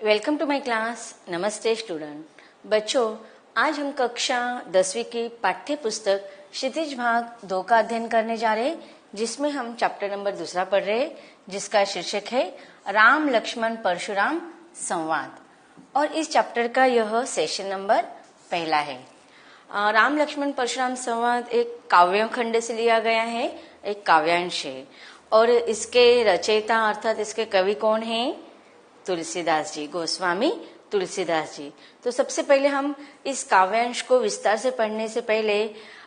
Welcome to my class. नमस्ते student. बच्चों, आज हम कक्षा 10वीं की पाठ्य पुस्तक क्षितिज भाग 2 का अध्ययन करने जा रहे हैं, जिसमें हम चैप्टर नंबर 2 पढ़ रहे हैं, जिसका शीर्षक है राम लक्ष्मण परशुराम संवाद। और इस चैप्टर का यह सेशन नंबर 1 है। राम लक्ष्मण परशुराम संवाद एक काव्य खंड से लिया गया है, एक काव्यांश है। और इसके रचयिता अर्थात इसके कवि कौन है? तुलसीदास जी, गोस्वामी तुलसीदास जी। तो सबसे पहले हम इस काव्यांश को विस्तार से पढ़ने से पहले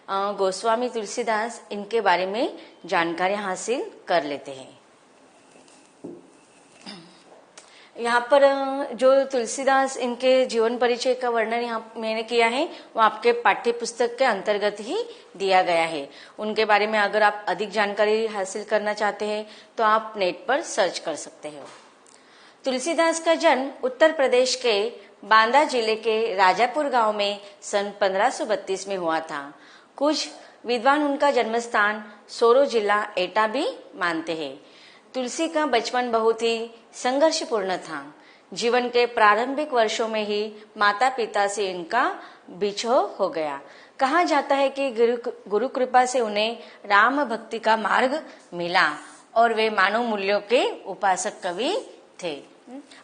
गोस्वामी तुलसीदास इनके बारे में जानकारी हासिल कर लेते हैं। यहाँ पर जो तुलसीदास इनके जीवन परिचय का वर्णन यहाँ मैंने किया है, वो आपके पाठ्य पुस्तक के अंतर्गत ही दिया गया है। उनके बारे में अगर आप अधिक जानकारी हासिल करना चाहते हैं तो आप नेट पर सर्च कर सकते हो। तुलसीदास का जन्म उत्तर प्रदेश के बांदा जिले के राजापुर गांव में सन 1532 में हुआ था। कुछ विद्वान उनका जन्म स्थान सोरो जिला एटा भी मानते हैं। तुलसी का बचपन बहुत ही संघर्षपूर्ण था। जीवन के प्रारंभिक वर्षों में ही माता पिता से इनका बिछोह हो गया। कहा जाता है कि गुरु कृपा से उन्हें राम भक्ति का मार्ग मिला और वे मानव मूल्यों के उपासक कवि थे।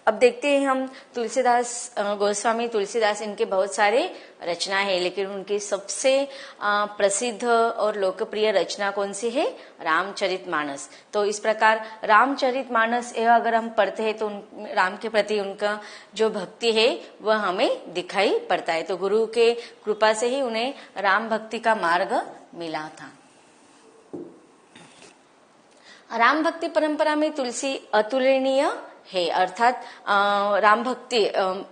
अब देखते हैं हम तुलसीदास, गोस्वामी तुलसीदास, इनके बहुत सारे रचना है, लेकिन उनकी सबसे प्रसिद्ध और लोकप्रिय रचना कौन सी है? रामचरितमानस। तो इस प्रकार रामचरितमानस यह अगर हम पढ़ते हैं तो राम के प्रति उनका जो भक्ति है वह हमें दिखाई पड़ता है। तो गुरु के कृपा से ही उन्हें राम भक्ति का मार्ग मिला था। राम भक्ति परंपरा में तुलसी अतुलनीय है, अर्थात राम भक्ति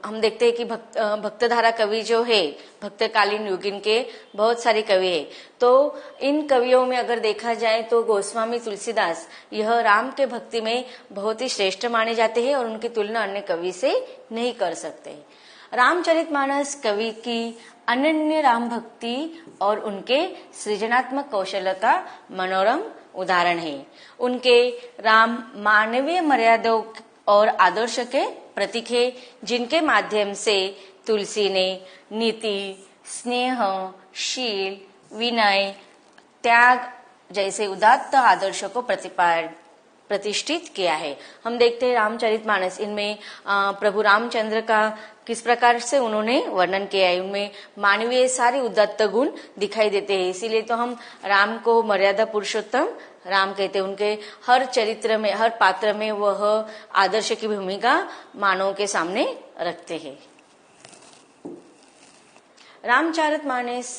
हम देखते हैं कि भक्तधारा कवि जो है, भक्तकालीन युग के बहुत सारे कवि है। तो इन कवियों में अगर देखा जाए तो गोस्वामी तुलसीदास यह राम के भक्ति में बहुत ही श्रेष्ठ माने जाते हैं और उनकी तुलना अन्य कवि से नहीं कर सकते। रामचरितमानस कवि की अनन्य राम भक्ति और उनके सृजनात्मक कौशल का मनोरम उदाहरण है। उनके राम मानवीय मर्यादाओं और आदर्श के प्रतीक है, जिनके माध्यम से तुलसी ने नीति, स्नेह, शील, विनय, त्याग जैसे उदात्त आदर्शों को प्रतिष्ठित किया है। हम देखते हैं रामचरितमानस, इनमें प्रभु रामचंद्र का किस प्रकार से उन्होंने वर्णन किया है। उनमें मानवीय सारे उदात्त गुण दिखाई देते हैं। इसीलिए तो हम राम को मर्यादा पुरुषोत्तम राम कहते हैं। उनके हर चरित्र में, हर पात्र में वह आदर्श की भूमिका मानव के सामने रखते हैं। रामचरितमानस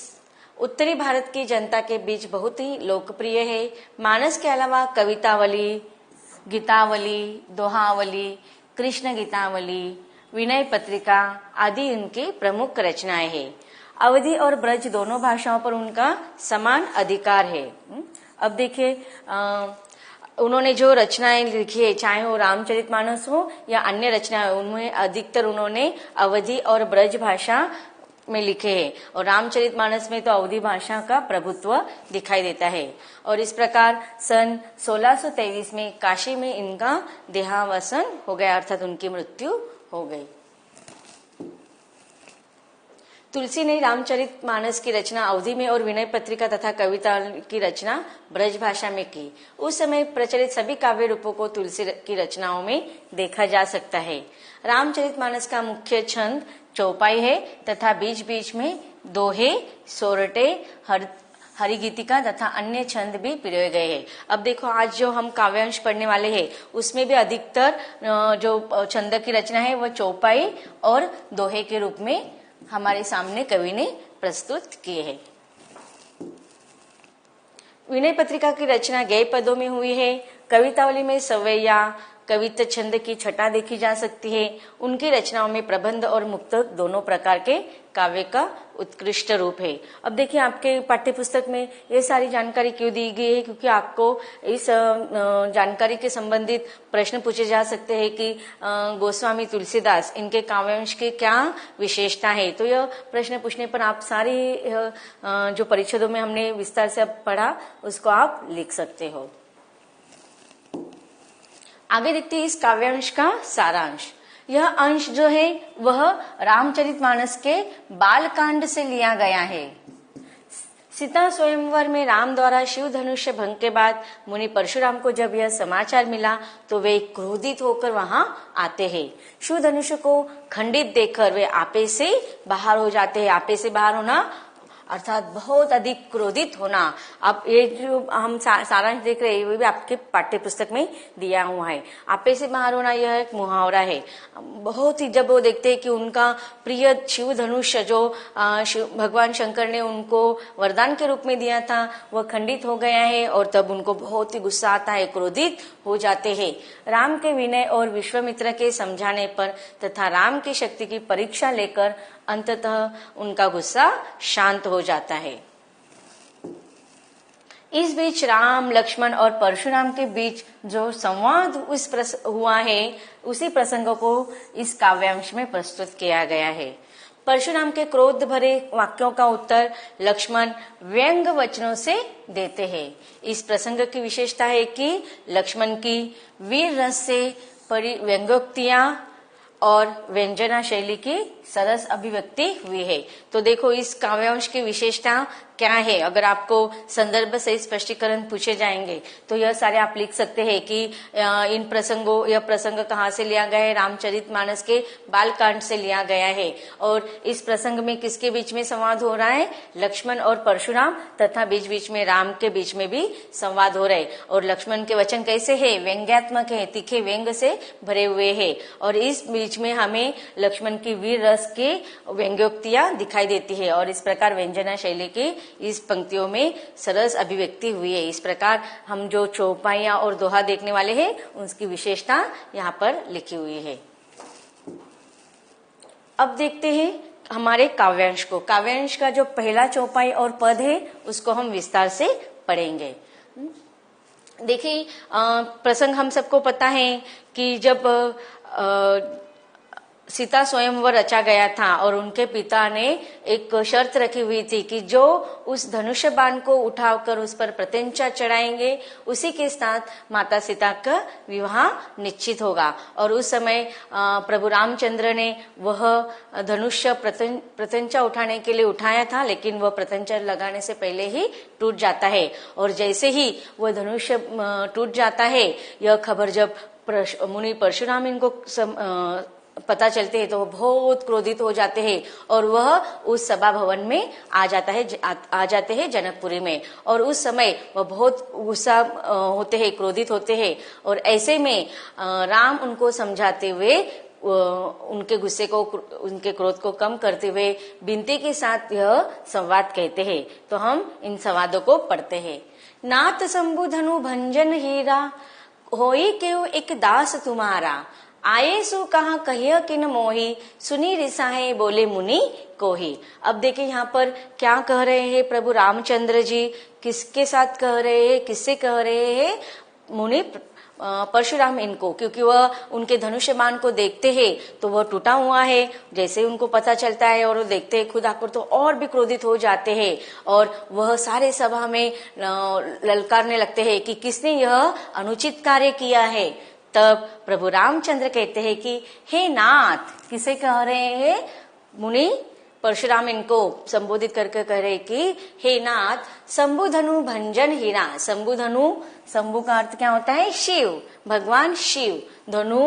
उत्तरी भारत की जनता के बीच बहुत ही लोकप्रिय है। मानस के अलावा कवितावली, गीतावली, दोहावली, कृष्ण गीतावली, विनय पत्रिका आदि उनकी प्रमुख रचनाएं हैं। अवधी और ब्रज दोनों भाषाओं पर उनका समान अधिकार है। अब देखिए, उन्होंने जो रचनाएं लिखी है, चाहे वो रामचरितमानस हो या अन्य रचनाएं, उनमें अधिकतर उन्होंने अवधी और ब्रज भाषा में लिखे हैं। और रामचरितमानस में तो अवधी भाषा का प्रभुत्व दिखाई देता है। और इस प्रकार सन 1623 में काशी में इनका देहावसान हो गया, अर्थात उनकी मृत्यु हो गई। तुलसी ने रामचरितमानस की रचना अवधी में और विनय पत्रिका तथा कविता की रचना ब्रज भाषा में की। उस समय प्रचलित सभी काव्य रूपों को तुलसी की रचनाओं में देखा जा सकता है। रामचरितमानस का मुख्य छंद चौपाई है तथा बीच बीच में दोहे, सोरठे, हरिगीतिका तथा अन्य छंद भी पिरोए गए हैं। अब देखो, आज जो हम काव्यांश पढ़ने वाले हैं उसमें भी अधिकतर जो छंद की रचना है वह चौपाई और दोहे के रूप में हमारे सामने कवि ने प्रस्तुत किए हैं। विनय पत्रिका की रचना गेय पदों में हुई है। कवितावली में सवैया, कवित्त छंद की छटा देखी जा सकती है। उनकी रचनाओं में प्रबंध और मुक्तक दोनों प्रकार के काव्य का उत्कृष्ट रूप है। अब देखिए, आपके पाठ्य पुस्तक में ये सारी जानकारी क्यों दी गई है? क्योंकि आपको इस जानकारी के संबंधित प्रश्न पूछे जा सकते हैं कि गोस्वामी तुलसीदास, इनके काव्यांश की क्या विशेषता है। तो यह प्रश्न पूछने पर आप सारी जो परिच्छेदों में हमने विस्तार से पढ़ा उसको आप लिख सकते हो। आगे देखते हैं इस काव्यांश का सारांश। यह अंश जो है वह रामचरितमानस के बालकांड से लिया गया है। सीता स्वयंवर में राम द्वारा शिव धनुष्य भंग के बाद मुनि परशुराम को जब यह समाचार मिला तो वे क्रोधित होकर वहां आते हैं। शिव धनुष्य को खंडित देखकर वे आपे से बाहर हो जाते हैं। आपे से बाहर होना अर्थात बहुत अधिक क्रोधित होना। अब ये जो हम सारांश देख रहे हैं वो भी आपके पाठ्य पुस्तक में दिया हुआ है। आपे से बाहर होना यह एक मुहावरा है। बहुत ही जब वो देखते हैं कि उनका प्रिय शिव धनुष्य जो भगवान शंकर ने उनको वरदान के रूप में दिया था वह खंडित हो गया है और तब उनको बहुत ही गुस्सा आता है, क्रोधित हो जाते हैं। राम के विनय और विश्वामित्र के समझाने पर तथा राम की शक्ति की परीक्षा लेकर अंततः उनका गुस्सा शांत हो जाता है। इस बीच राम, लक्ष्मण और परशुराम के बीच जो संवाद हुआ है उसी प्रसंग को इस काव्यांश में प्रस्तुत किया गया है। परशुराम के क्रोध भरे वाक्यों का उत्तर लक्ष्मण व्यंग वचनों से देते हैं। इस प्रसंग की विशेषता है कि लक्ष्मण की वीर रस से परी व्यंग्योक्तियां और व्यंजना शैली की सरस अभिव्यक्ति हुई है। तो देखो इस काव्यांश की विशेषता क्या है। अगर आपको संदर्भ से स्पष्टीकरण पूछे जाएंगे तो यह सारे आप लिख सकते हैं कि इन प्रसंगों यह प्रसंग कहाँ से लिया गया है, रामचरितमानस के बालकांड से लिया गया है। और इस प्रसंग में किसके बीच में संवाद हो रहा है, लक्ष्मण और परशुराम तथा बीच बीच में राम के बीच में भी संवाद हो रहा है। और लक्ष्मण के वचन कैसे है, व्यंग्यात्मक है, तीखे व्यंग से भरे हुए है। और इस बीच में हमें लक्ष्मण की वीर रस की व्यंग्योक्तियां दिखाई देती है और इस प्रकार व्यंजना शैली की इस पंक्तियों में सरस अभिव्यक्ति हुई है। इस प्रकार हम जो चौपाइयां और दोहा देखने वाले हैं उसकी विशेषता यहाँ पर लिखी हुई है। अब देखते हैं हमारे काव्यांश को। काव्यांश का जो पहला चौपाई और पद है उसको हम विस्तार से पढ़ेंगे। देखिए प्रसंग हम सबको पता है कि जब सीता स्वयंवर रचा गया था और उनके पिता ने एक शर्त रखी हुई थी कि जो उस धनुष्य बाण को उठाकर उस पर प्रत्यंचा चढ़ाएंगे उसी के साथ माता सीता का विवाह निश्चित होगा। और उस समय प्रभु रामचंद्र ने वह धनुष्य प्रत्यंचा उठाने के लिए उठाया था, लेकिन वह प्रत्यंचा लगाने से पहले ही टूट जाता है। और जैसे ही वह धनुष्य टूट जाता है यह खबर जब मुनि परशुराम इनको पता चलते हैं तो वो बहुत क्रोधित हो जाते हैं और वह उस सभा भवन में आ जाते हैं जनकपुरी में। और उस समय वह बहुत गुस्सा होते हैं, क्रोधित होते हैं। और ऐसे में राम उनको समझाते हुए उनके गुस्से को, उनके क्रोध को कम करते हुए विनती के साथ यह संवाद कहते हैं। तो हम इन संवादों को पढ़ते हैं। नाथ शंभु धनु भंजन हीरा, होई क्यों एक दास तुम्हारा, आये सु कहा कहिया किन मोही, सुनी रिसाहे बोले मुनि कोही। अब देखिए यहाँ पर क्या कह रहे हैं प्रभु रामचंद्र जी, किसके साथ कह रहे हैं, किससे कह रहे हैं, मुनि परशुराम इनको, क्योंकि वह उनके धनुष्य बाण को देखते हैं तो वह टूटा हुआ है। जैसे उनको पता चलता है और वो देखते हैं खुद आकर तो और भी क्रोधित हो जाते हैं और वह सारे सभा में ललकारने लगते हैं कि किसने यह अनुचित कार्य किया है। तब प्रभु रामचंद्र कहते हैं कि हे नाथ, किसे कह रहे हैं, मुनि परशुराम इनको संबोधित करके कह रहे कि हे नाथ, शंभु धनु भंजन हीरा। शंभु धनु, शंभु का अर्थ क्या होता है, शिव, भगवान शिव। धनु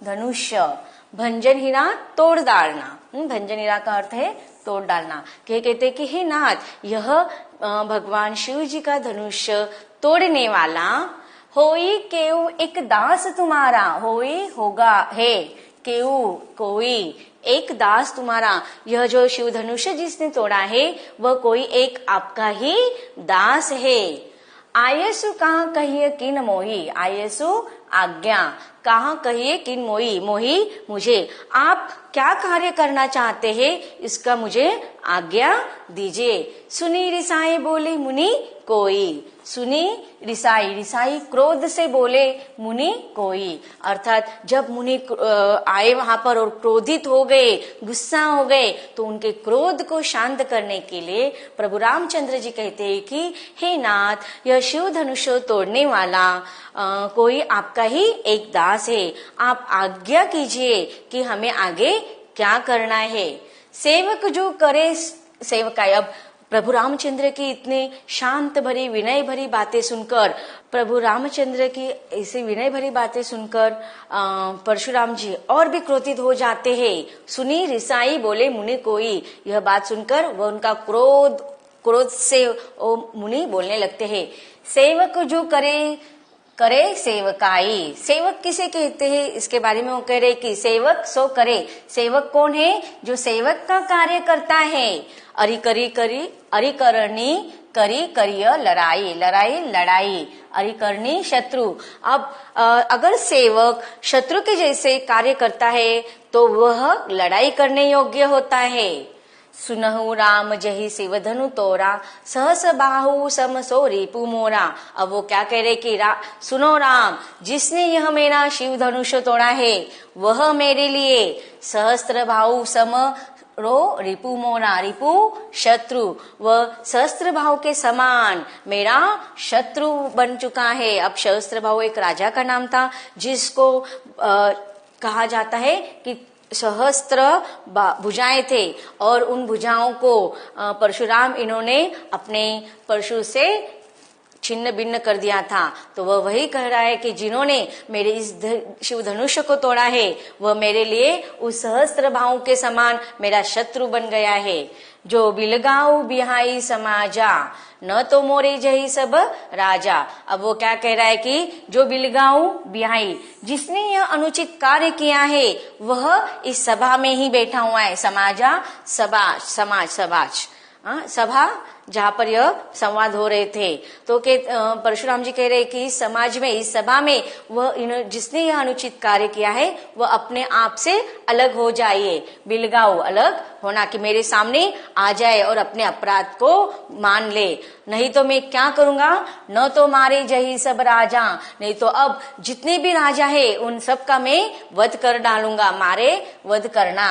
धनुष्य, भंजन हीरा तोड़ डालना। भंजन हीरा का अर्थ है तोड़ डालना। कहते हैं कि हे नाथ, यह भगवान शिव जी का धनुष्य तोड़ने वाला, होई केऊ एक दास तुम्हारा, होई होगा है, केऊ कोई, एक दास तुम्हारा। यह जो शिव धनुष्य जिसने तोड़ा है वह कोई एक आपका ही दास है। आयसु कहा कहिए किन मोही, आयसु आज्ञा, कहा कहिए किन मोही, मोही मुझे, आप क्या कार्य करना चाहते हैं इसका मुझे आज्ञा दीजिए। सुनी रिसाए बोले मुनि कोई। सुनी रिसाई, रिसाई क्रोध से बोले मुनि कोई, अर्थात जब मुनि आए वहां पर और क्रोधित हो गए, गुस्सा हो गए, तो उनके क्रोध को शांत करने के लिए प्रभु रामचंद्र जी कहते हैं कि हे नाथ, यह शिव धनुष तोड़ने वाला कोई आपका ही एक दास है, आप आज्ञा कीजिए कि हमें आगे क्या करना है। सेवक जो करे सेवकाई। अब प्रभु रामचंद्र की इतने शांत भरी विनय भरी बातें सुनकर, प्रभु रामचंद्र की ऐसी विनय भरी बातें सुनकर परशुराम जी और भी क्रोधित हो जाते हैं। सुनी रिसाई बोले मुनि कोई, यह बात सुनकर वह उनका क्रोध से वो मुनि बोलने लगते हैं। सेवक जो करे सेवकाई। सेवक किसे कहते हैं, इसके बारे में वो कह रहे कि सेवक सो करे। सेवक कौन है? जो सेवक का कार्य करता है। अरि करनी करी करिय लड़ाई, लड़ाई अरि करनी शत्रु। अब अगर सेवक शत्रु के जैसे कार्य करता है तो वह लड़ाई करने योग्य होता है। सुनहु राम जही शिव धनु तोरा, सहस बाहु सम सो रिपु मोरा। अब वो क्या कह रहे कि सुनो राम, जिसने यह मेरा शिव धनुष तोड़ा है वह मेरे लिए सहस्त्र बाहु सम रो रिपु मोरा, रिपु शत्रु, वह सहस्त्र भाव के समान मेरा शत्रु बन चुका है। अब सहस्त्र भाव एक राजा का नाम था जिसको कहा जाता है कि सहस्त्र भुजाएं थे और उन भुजाओं को परशुराम इन्होंने अपने परशु से छिन्न भिन्न कर दिया था। तो वह वही कह रहा है कि जिन्होंने मेरे इस शिव धनुष को तोड़ा है वह मेरे लिए उस सहस्त्र भावों के समान मेरा शत्रु बन गया है। जो बिलगाऊ बिहाई समाजा, न तो मोरे जही सब राजा। अब वो क्या कह रहा है कि जो बिलगाऊ बिहाई, जिसने यह अनुचित कार्य किया है वह इस सभा में ही बैठा हुआ है। समाजा समाज सभा जहाँ पर यह संवाद हो रहे थे। तो परशुराम जी कह रहे कि इस समाज में, इस सभा में वह जिसने यह अनुचित कार्य किया है वह अपने आप से अलग हो जाइए। बिलगाओ अलग होना, कि मेरे सामने आ जाए और अपने अपराध को मान ले, नहीं तो मैं क्या करूंगा, न तो मारे जही सब राजा, नहीं तो अब जितने भी राजा है उन सब का मैं वध कर डालूंगा। मारे वध करना।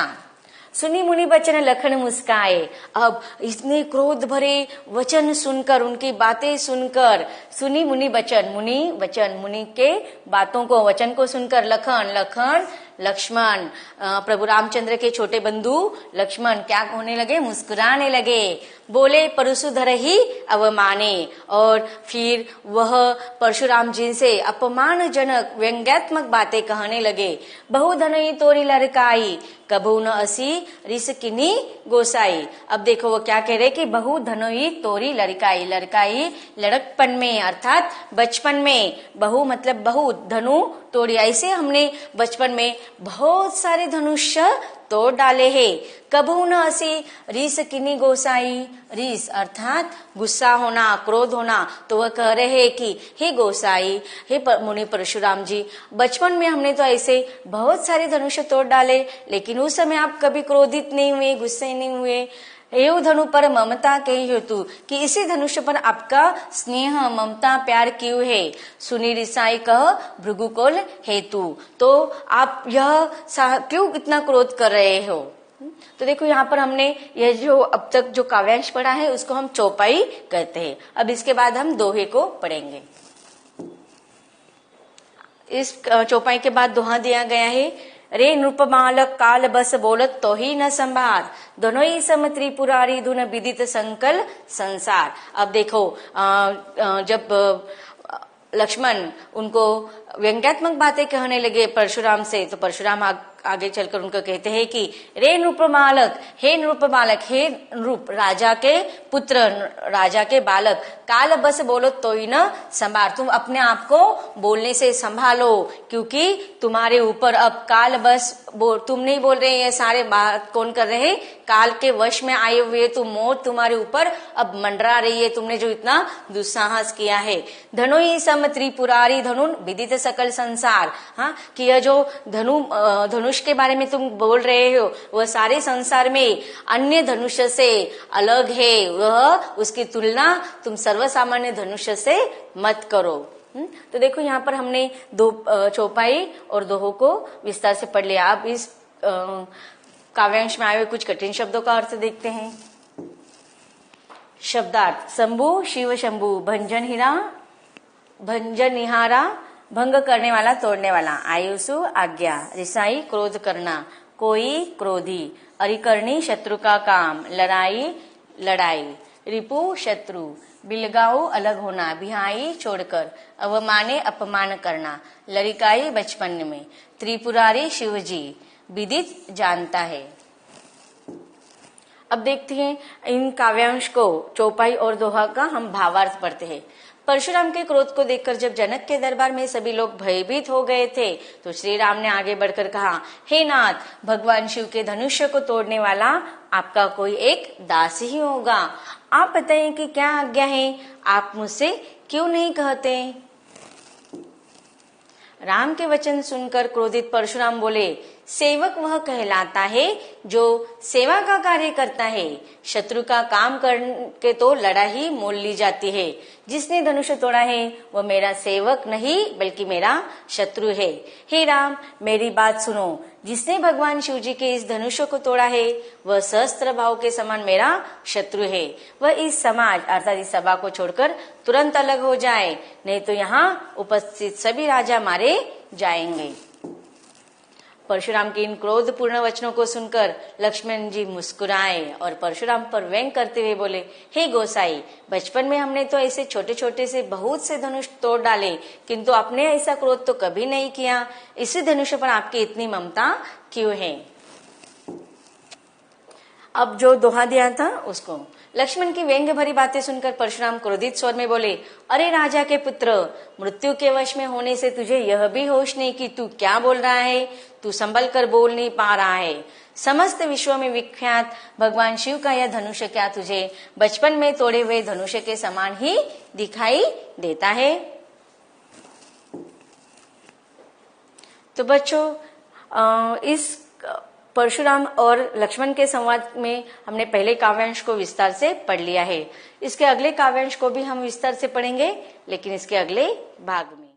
सुनी मुनि बचन लखन मुस्काए। अब इतने क्रोध भरे वचन सुनकर, उनकी बातें सुनकर, सुनी मुनि बचन, मुनि के बातों को, वचन को सुनकर लक्ष्मण प्रभु रामचंद्र के छोटे बंधु लक्ष्मण क्या होने लगे, मुस्कुराने लगे। बोले परशुधर ही अवमाने, और फिर वह परशुराम जी से अपमानजनक व्यंग्यात्मक बातें कहने लगे। बहुधनई तोरी लड़काई, कबू न असी रिस किनी गोसाई। अब देखो वो क्या कह रहे कि बहुधनई तोरी लड़काई, लड़काई लड़कपन में अर्थात बचपन में, बहु मतलब बहु, धनु तोड़ी, ऐसे हमने बचपन में बहुत सारे धनुष तोड़ डाले हैं। कबू न असी रीस किनी गोसाई, रीस अर्थात गुस्सा होना, क्रोध होना। तो वह कह रहे हैं कि हे गोसाई, हे मुनि परशुराम जी, बचपन में हमने तो ऐसे बहुत सारे धनुष तोड़ डाले, लेकिन उस समय आप कभी क्रोधित नहीं हुए, गुस्से नहीं हुए। एव धनु पर ममता कही हेतु, कि इसी धनुष पर आपका स्नेह ममता प्यार क्यों है। सुनी रिसाई कह भृगुकुल हेतु, तो आप यह क्यों इतना क्रोध कर रहे हो। तो देखो यहाँ पर हमने यह जो अब तक जो काव्यांश पढ़ा है उसको हम चौपाई कहते हैं। अब इसके बाद हम दोहे को पढ़ेंगे। इस चौपाई के बाद दोहा दिया गया है। रे नृपमालक काल बस बोलत तो ही न संभार, दोनों ही सम त्रिपुरारी धुन विदित संकल संसार। अब देखो जब लक्ष्मण उनको व्यंग्यात्मक बातें कहने लगे परशुराम से, तो परशुराम आगे चलकर उनको कहते हैं कि रे नृपमालक, हे नृपमालक, हे नृप राजा के पुत्र, राजा के बालक, काल बस बोलो तो ही न संभार, तुम अपने आप को बोलने से संभालो, क्योंकि तुम्हारे ऊपर अब काल बस तुम नहीं बोल रहे, ये सारे बात कौन कर रहे हैं, काल के वश में आए हुए, तुम मौत तुम्हारे ऊपर अब मंडरा रही है, तुमने जो इतना दुस्साहस किया है। धनो ही सम सम त्रिपुरारी धनुन विदित सकल संसार। हाँ, कि यह जो धनुष के बारे में तुम बोल रहे हो वह सारे संसार में अन्य धनुष से अलग है, वह उसकी तुलना तुम सर्वसामान्य धनुष से मत करो। तो देखो यहाँ पर हमने दो चौपाई और दोहों को विस्तार से पढ़ लिया। अब इस काव्यांश में आए हुए कुछ कठिन शब्दों का अर्थ देखते हैं। शब्दार्थ: शंभु शिव शंभु, भंजन हीरा भंजन निहारा, भंग करने वाला तोड़ने वाला, आयुषु आज्ञा, रिसाई क्रोध करना, कोई क्रोधी, अरिकरणी शत्रु का काम, लड़ाई लड़ाई, रिपु शत्रु, बिलगाऊ अलग होना, बिहाई छोड़कर, अवमाने अपमान करना, लड़िकाई बचपन में, त्रिपुरारी शिवजी, विदित जानता है। अब देखते हैं इन काव्यांश को, चौपाई और दोहा का हम भावार्थ पढ़ते हैं। परशुराम के क्रोध को देखकर जब जनक के दरबार में सभी लोग भयभीत हो गए थे तो श्री राम ने आगे बढ़कर कहा, हे नाथ, भगवान शिव के धनुष्य को तोड़ने वाला आपका कोई एक दास ही होगा। आप बताइए कि क्या आज्ञा है, आप मुझसे क्यों नहीं कहते। राम के वचन सुनकर क्रोधित परशुराम बोले, सेवक वह कहलाता है जो सेवा का कार्य करता है। शत्रु का काम करके तो लड़ाई मोल ली जाती है। जिसने धनुष तोड़ा है वह मेरा सेवक नहीं बल्कि मेरा शत्रु है। हे राम, मेरी बात सुनो। जिसने भगवान शिव जी के इस धनुष को तोड़ा है वह सहस्त्र भाव के समान मेरा शत्रु है। वह इस समाज अर्थात इस सभा को छोड़कर तुरंत अलग हो जाए, नहीं तो यहाँ उपस्थित सभी राजा मारे जाएंगे। परशुराम के इन क्रोधपूर्ण वचनों को सुनकर लक्ष्मण जी मुस्कुराए और परशुराम पर व्यंग करते हुए बोले, हे गोसाई, बचपन में हमने तो ऐसे छोटे छोटे से बहुत से धनुष तोड़ डाले, किंतु आपने ऐसा क्रोध तो कभी नहीं किया। इसी धनुष पर आपकी इतनी ममता क्यों है। अब जो दोहा दिया था उसको, लक्ष्मण की व्यंग्य भरी बातें सुनकर परशुराम क्रोधित स्वर में बोले, अरे राजा के पुत्र, मृत्यु के वश में होने से तुझे यह भी होश नहीं कि तू क्या बोल रहा है। तू संभल कर बोल नहीं पा रहा है। समस्त विश्व में विख्यात भगवान शिव का यह धनुष क्या तुझे बचपन में तोड़े हुए धनुष के समान ही दिखाई देता है। तो बच्चों, इस परशुराम और लक्ष्मण के संवाद में हमने पहले काव्यांश को विस्तार से पढ़ लिया है। इसके अगले काव्यांश को भी हम विस्तार से पढ़ेंगे, लेकिन इसके अगले भाग में।